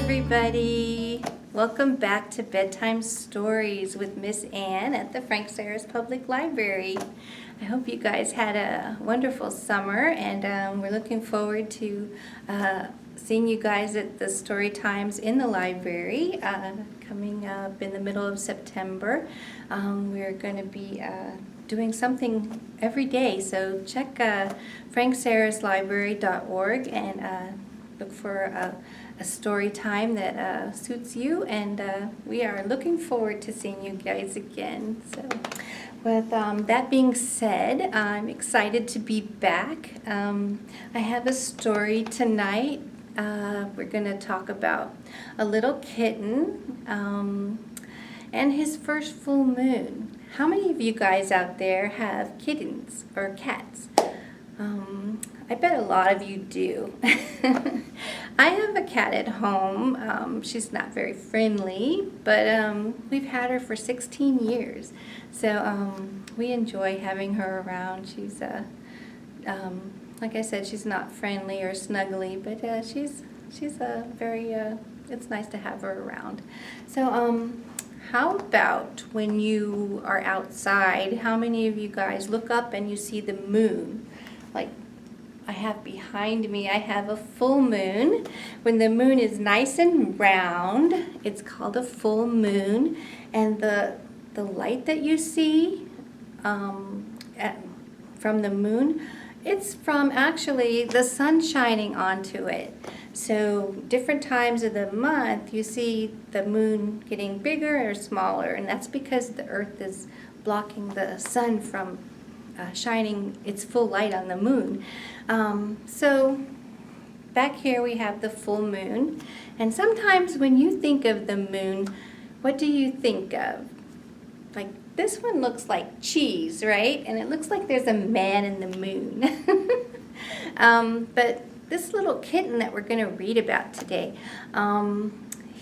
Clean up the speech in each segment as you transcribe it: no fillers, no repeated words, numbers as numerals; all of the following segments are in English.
everybody. Welcome back to Bedtime Stories with Miss Ann at the Frank Sarah's Public Library. I hope you guys had a wonderful summer, and we're looking forward to seeing you guys at the story times in the library coming up in the middle of September. We're going to be doing something every day, so check franksarahslibrary.org and look for a story time that suits you, and we are looking forward to seeing you guys again. So with that being said, I'm excited to be back. I have a story tonight. We're going to talk about a little kitten and his first full moon. How many of you guys out there have kittens or cats? I bet a lot of you do. I have a cat at home. She's not very friendly, but we've had her for 16 years. So we enjoy having her around. She's, like I said, she's not friendly or snuggly, but she's a very, it's nice to have her around. So how about when you are outside, how many of you guys look up and you see the moon? Like I have behind me, I have a full moon. When the moon is nice and round, it's called a full moon. And the light that you see from the moon, it's from actually the sun shining onto it. So different times of the month, you see the moon getting bigger or smaller, and that's because the earth is blocking the sun from shining its full light on the moon. So back here we have the full moon, and sometimes when you think of the moon, what do you think of? Like this one looks like cheese, right? And it looks like there's a man in the moon. But this little kitten that we're going to read about today,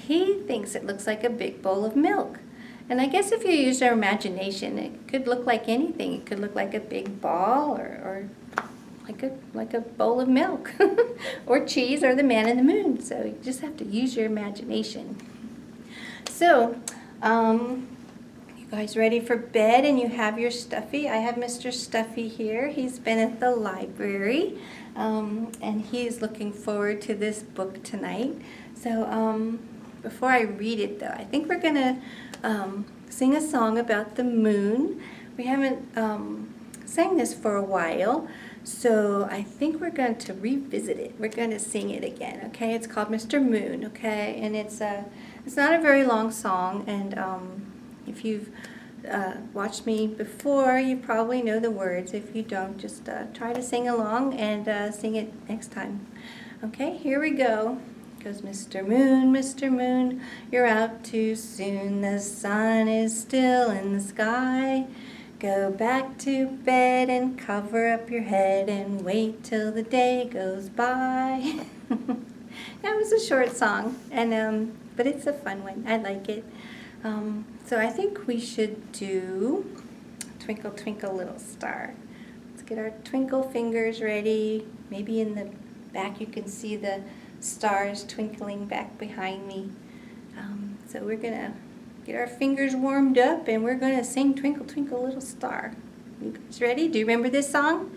he thinks it looks like a big bowl of milk. And I guess if you use your imagination, it could look like anything. It could look like a big ball or like a bowl of milk or cheese or the man in the moon. So you just have to use your imagination. So, you guys ready for bed and you have your Stuffy? I have Mr. Stuffy here. He's been at the library and he's looking forward to this book tonight. So before I read it though, I think we're going to sing a song about the moon. We haven't sang this for a while, so I think we're going to revisit it. We're going to sing it again, okay? It's called Mr. Moon, okay? And it's not a very long song, and if you've watched me before, you probably know the words. If you don't, just try to sing along and sing it next time. Okay, here we go. Goes, Mr. Moon, you're out too soon. The sun is still in the sky. Go back to bed and cover up your head and wait till the day goes by. That was a short song, and but it's a fun one. I like it. So I think we should do Twinkle, Twinkle, Little Star. Let's get our twinkle fingers ready. Maybe in the back you can see the stars twinkling back behind me. So we're going to get our fingers warmed up and we're going to sing Twinkle, Twinkle, Little Star. You guys ready? Do you remember this song?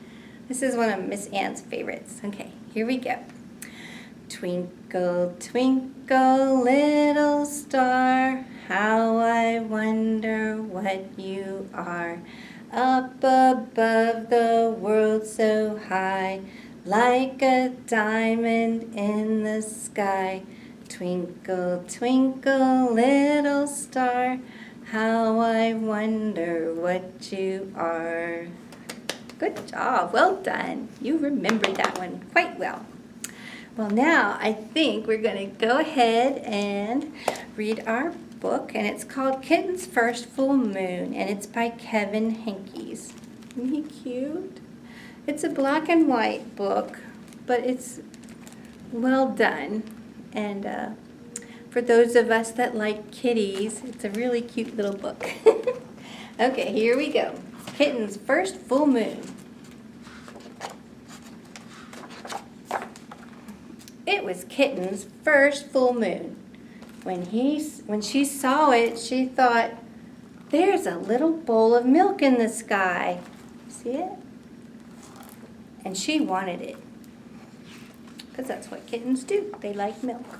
This is one of Miss Ann's favorites. Okay, here we go. Twinkle, twinkle, little star, how I wonder what you are. Up above the world so high, like a diamond in the sky. Twinkle, twinkle, little star, how I wonder what you are. Good job. Well done. You remembered that one quite well. Well, now I think we're going to go ahead and read our book, and it's called Kitten's First Full Moon, and it's by Henkes. Isn't he cute? It's a black and white book, but it's well done. And for those of us that like kitties, it's a really cute little book. Okay, here we go. Kitten's First Full Moon. It was Kitten's first full moon. When she saw it, she thought, there's a little bowl of milk in the sky. See it? And she wanted it. Because that's what kittens do. They like milk.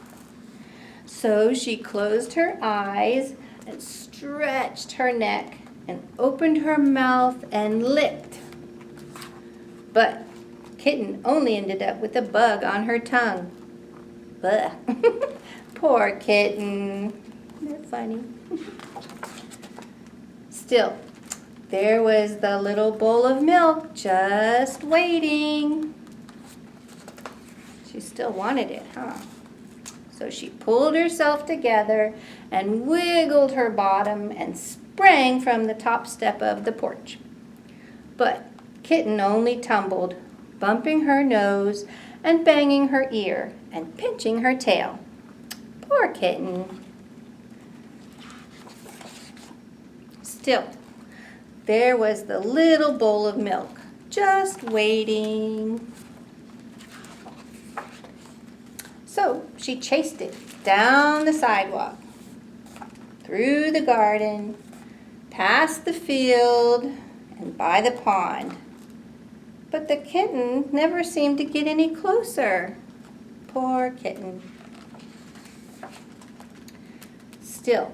So she closed her eyes and stretched her neck and opened her mouth and licked. But Kitten only ended up with a bug on her tongue. Ugh. Poor Kitten. Isn't that funny? Still, there was the little bowl of milk just waiting. She still wanted it, huh? So she pulled herself together and wiggled her bottom and sprang from the top step of the porch. But Kitten only tumbled, bumping her nose and banging her ear and pinching her tail. Poor Kitten. Still, there was the little bowl of milk just waiting. So she chased it down the sidewalk, through the garden, past the field, and by the pond. But the kitten never seemed to get any closer. Poor Kitten. Still,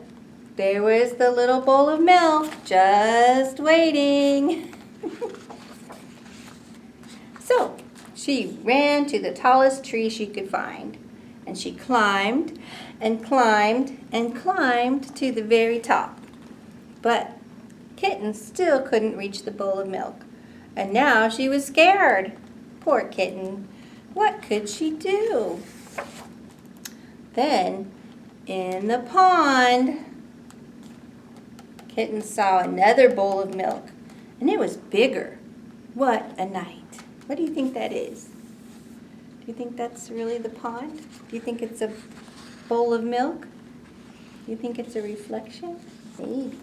there was the little bowl of milk just waiting. So she ran to the tallest tree she could find. And she climbed and climbed and climbed to the very top. But Kitten still couldn't reach the bowl of milk. And now she was scared. Poor Kitten. What could she do? Then, in the pond, Kitten saw another bowl of milk. And it was bigger. What a night. What do you think that is? Do you think that's really the pond? Do you think it's a bowl of milk? Do you think it's a reflection? Maybe.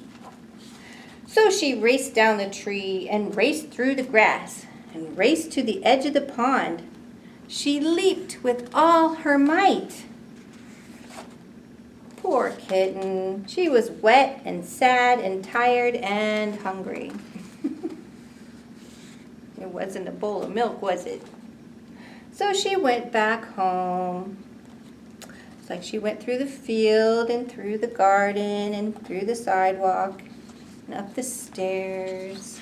So she raced down the tree and raced through the grass and raced to the edge of the pond. She leaped with all her might. Poor Kitten. She was wet and sad and tired and hungry. It wasn't a bowl of milk, was it? So she went back home. It's like she went through the field and through the garden and through the sidewalk and up the stairs.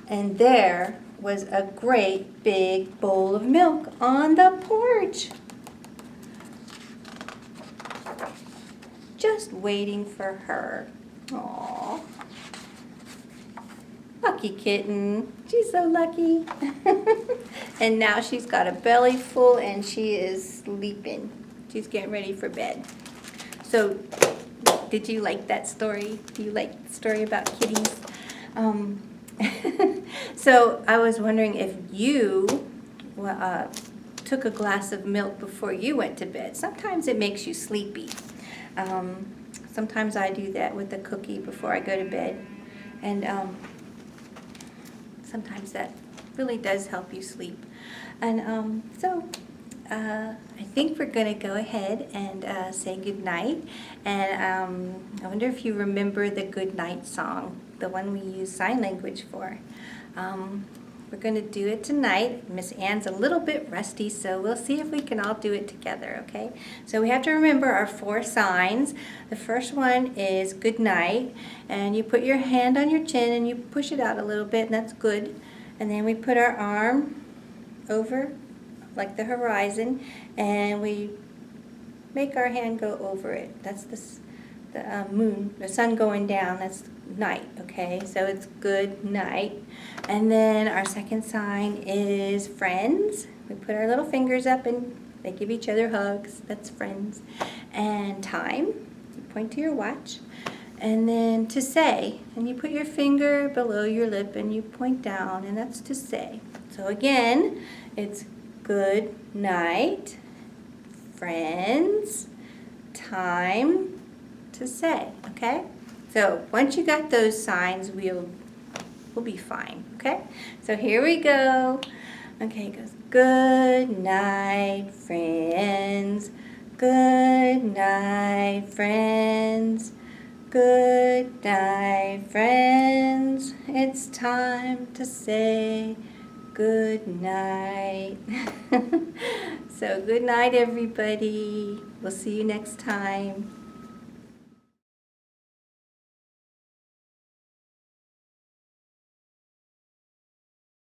And there was a great big bowl of milk on the porch. Just waiting for her. Aww. Lucky Kitten. She's so lucky. And now she's got a belly full and she is sleeping. She's getting ready for bed. So, did you like that story? Do you like the story about kitties? So, I was wondering if you took a glass of milk before you went to bed. Sometimes it makes you sleepy. Sometimes I do that with a cookie before I go to bed. And sometimes that really does help you sleep. And so I think we're going to go ahead and say goodnight. And I wonder if you remember the goodnight song, the one we use sign language for. We're going to do it tonight. Miss Ann's a little bit rusty, so we'll see if we can all do it together, okay? So we have to remember our 4 signs. The first one is good night, and you put your hand on your chin and you push it out a little bit, and that's good. And then we put our arm over, like the horizon, and we make our hand go over it. That's the moon, the sun going down. That's night, okay? So it's good night. And then our second sign is friends. We put our little fingers up and they give each other hugs. That's friends. And time. You point to your watch. And then to say. And you put your finger below your lip and you point down, and that's to say. So again, it's good night, friends, time, to say, okay? So once you got those signs, we'll be fine, okay? So here we go. Okay, it goes, good night, friends. Good night, friends. Good night, friends. It's time to say good night. So good night, everybody. We'll see you next time.